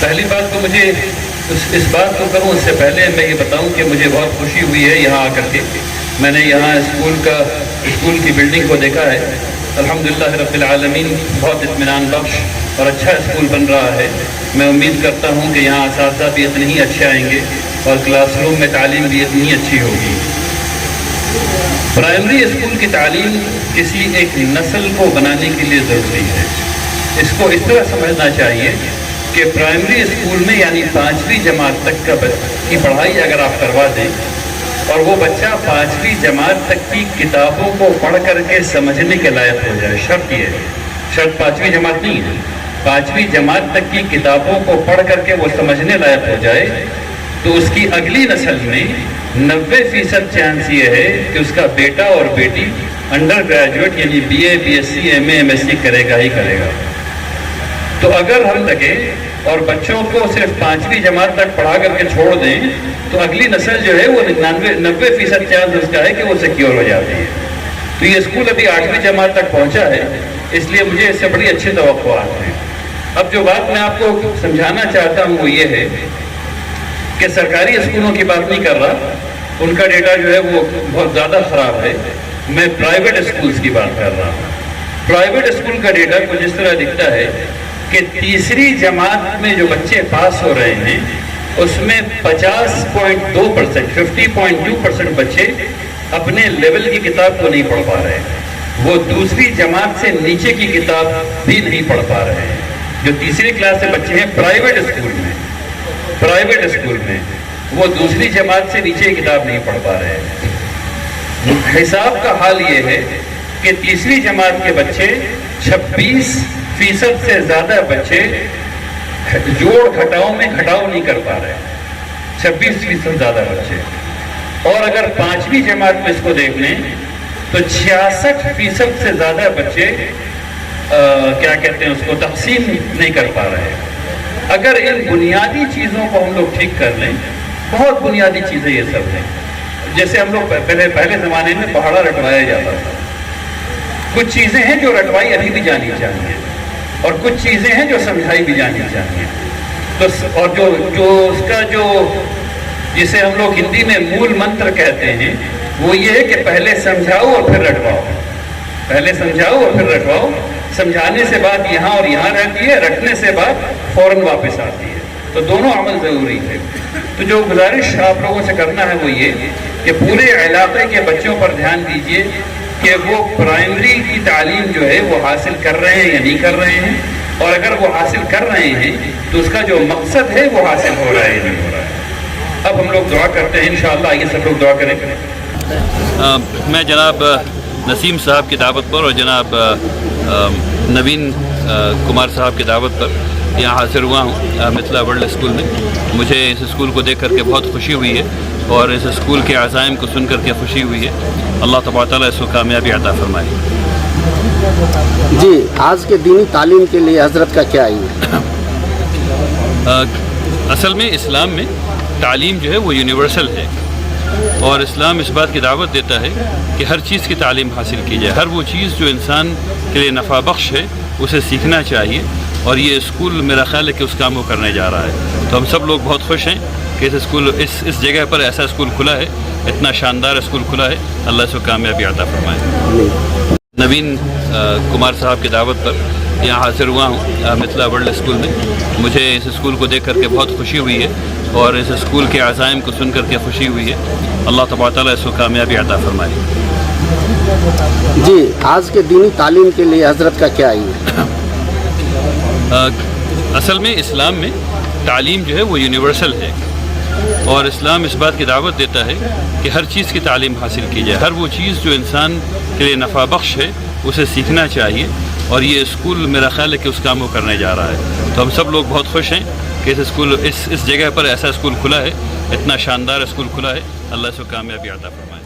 پہلی بات تو مجھے اس بات کو کروں اس سے پہلے میں یہ بتاؤں کہ مجھے بہت خوشی ہوئی ہے یہاں آ کر کے. میں نے یہاں اسکول کی بلڈنگ کو دیکھا ہے. الحمدللہ رب العالمین بہت اطمینان بخش اور اچھا اسکول بن رہا ہے. میں امید کرتا ہوں کہ یہاں اساتذہ بھی اتنے ہی اچھے آئیں گے اور کلاس روم میں تعلیم بھی اتنی ہی اچھی ہوگی. پرائمری اسکول کی تعلیم کسی ایک نسل کو بنانے کے لیے ضروری ہے. اس کو اس طرح سمجھنا چاہیے کہ پرائمری اسکول میں یعنی 5ویں جماعت تک کی پڑھائی اگر آپ کروا دیں اور وہ بچہ 5ویں جماعت تک کی کتابوں کو پڑھ کر کے سمجھنے کے لائق ہو جائے. شرط یہ ہے, شرط 5ویں جماعت نہیں ہے, 5ویں جماعت تک کی کتابوں کو پڑھ کر کے وہ سمجھنے لائق ہو جائے تو اس کی اگلی نسل میں 90% چانس یہ ہے کہ اس کا بیٹا اور بیٹی انڈر گریجویٹ یعنی B A, B S C, M A, M S C کرے گا ہی کرے گا. تو اگر ہم لگے اور بچوں کو صرف 5ویں جماعت تک پڑھا کر کے چھوڑ دیں تو اگلی نسل جو ہے وہ 90% چانس اس کا ہے کہ وہ سیکیور ہو جاتی ہے. تو یہ اسکول ابھی 8ویں جماعت تک پہنچا ہے, اس لیے مجھے اس سے بڑی اچھی توقعات ہیں. اب جو بات میں آپ کو سمجھانا چاہتا ہوں وہ یہ ہے کہ سرکاری اسکولوں کی بات نہیں کر رہا, ان کا ڈیٹا جو ہے وہ بہت زیادہ خراب ہے. میں پرائیویٹ اسکولز کی بات کر رہا ہوں. پرائیویٹ اسکول کا ڈیٹا کچھ اس طرح دکھتا ہے کہ تیسری جماعت میں جو بچے پاس ہو رہے ہیں اس میں 50.2% 50.2% بچے اپنے لیول کی کتاب کو نہیں پڑھ پا رہے ہیں. وہ دوسری جماعت سے نیچے کی کتاب بھی نہیں پڑھ پا رہے ہیں. جو تیسری کلاس سے بچے ہیں پرائیویٹ اسکول میں وہ دوسری جماعت سے نیچے کی کتاب نہیں پڑھ پا رہے ہیں. حساب کا حال یہ ہے کہ تیسری جماعت کے بچے 26% سے زیادہ بچے جوڑ گھٹاؤ میں گھٹاؤ نہیں کر پا رہے. 26% زیادہ بچے. اور اگر 5ویں جماعت میں اس کو دیکھ لیں تو 66% سے زیادہ بچے کیا کہتے ہیں اس کو تقسیم نہیں کر پا رہے. اگر ان بنیادی چیزوں کو ہم لوگ ٹھیک کر لیں, بہت بنیادی چیزیں یہ سب ہیں. جیسے ہم لوگ پہلے زمانے میں پہاڑا رٹوایا جاتا تھا. کچھ چیزیں ہیں جو رٹوائی ابھی بھی جانی چاہیے اور کچھ چیزیں ہیں جو سمجھائی بھی جانی چاہیے. تو اور جو اس کا جو جسے ہم لوگ ہندی میں مول منتر کہتے ہیں وہ یہ ہے کہ پہلے سمجھاؤ اور پھر رٹواؤ. پہلے سمجھاؤ اور پھر رٹواؤ. سمجھانے سے بات یہاں اور یہاں رہتی ہے, رٹنے سے بات فوراً واپس آتی ہے. تو دونوں عمل ضروری ہے. تو جو گزارش آپ لوگوں سے کرنا ہے وہ یہ کہ پورے علاقے کے بچوں پر دھیان دیجیے کہ وہ پرائمری کی تعلیم جو ہے وہ حاصل کر رہے ہیں یا نہیں کر رہے ہیں, اور اگر وہ حاصل کر رہے ہیں تو اس کا جو مقصد ہے وہ حاصل ہو رہا ہے یا نہیں ہو رہا ہے. اب ہم لوگ دعا کرتے ہیں انشاءاللہ. آئیے سب لوگ دعا کریں. میں جناب نسیم صاحب کی دعوت پر اور جناب نوین کمار صاحب کی دعوت پر یہاں حاضر ہوا ہوں متھلا ورلڈ اسکول میں. مجھے اس اسکول کو دیکھ کر کے بہت خوشی ہوئی ہے اور اس اسکول کے عزائم کو سن کر کے خوشی ہوئی ہے. اللہ تبارک تعالیٰ اس کو کامیابی عطا فرمائے. جی, آج کے دینی تعلیم کے لیے حضرت کا کیا ہے؟ اصل میں اسلام میں تعلیم جو ہے وہ یونیورسل ہے اور اسلام اس بات کی دعوت دیتا ہے کہ ہر چیز کی تعلیم حاصل کی جائے. ہر وہ چیز جو انسان کے لیے نفع بخش ہے اسے سیکھنا چاہیے, اور یہ اسکول میرا خیال ہے کہ اس کام کو کرنے جا رہا ہے. تو ہم سب لوگ بہت خوش ہیں کہ اس جگہ پر ایسا اسکول کھلا ہے, اتنا شاندار اسکول کھلا ہے. اللہ اس کو کامیابی عطا فرمائے. نوین کمار صاحب کی دعوت پر یہاں حاضر ہوا ہوں متھلا ورلڈ اسکول میں. مجھے اس اسکول کو دیکھ کر کے بہت خوشی ہوئی ہے اور اس اسکول کے عزائم کو سن کر کے خوشی ہوئی ہے. اللہ تبارک تعالیٰ اس کو کامیابی عطا فرمائے. جی, آج کے دینی تعلیم کے لیے حضرت کا کیا ہے؟ اصل میں اسلام میں تعلیم جو ہے وہ یونیورسل ہے اور اسلام اس بات کی دعوت دیتا ہے کہ ہر چیز کی تعلیم حاصل کی جائے. ہر وہ چیز جو انسان کے لیے نفع بخش ہے اسے سیکھنا چاہیے, اور یہ اسکول میرا خیال ہے کہ اس کام کو کرنے جا رہا ہے. تو ہم سب لوگ بہت خوش ہیں کہ اس جگہ پر ایسا اسکول کھلا ہے, اتنا شاندار اسکول کھلا ہے. اللہ اس کو کامیابی عطا فرمائے.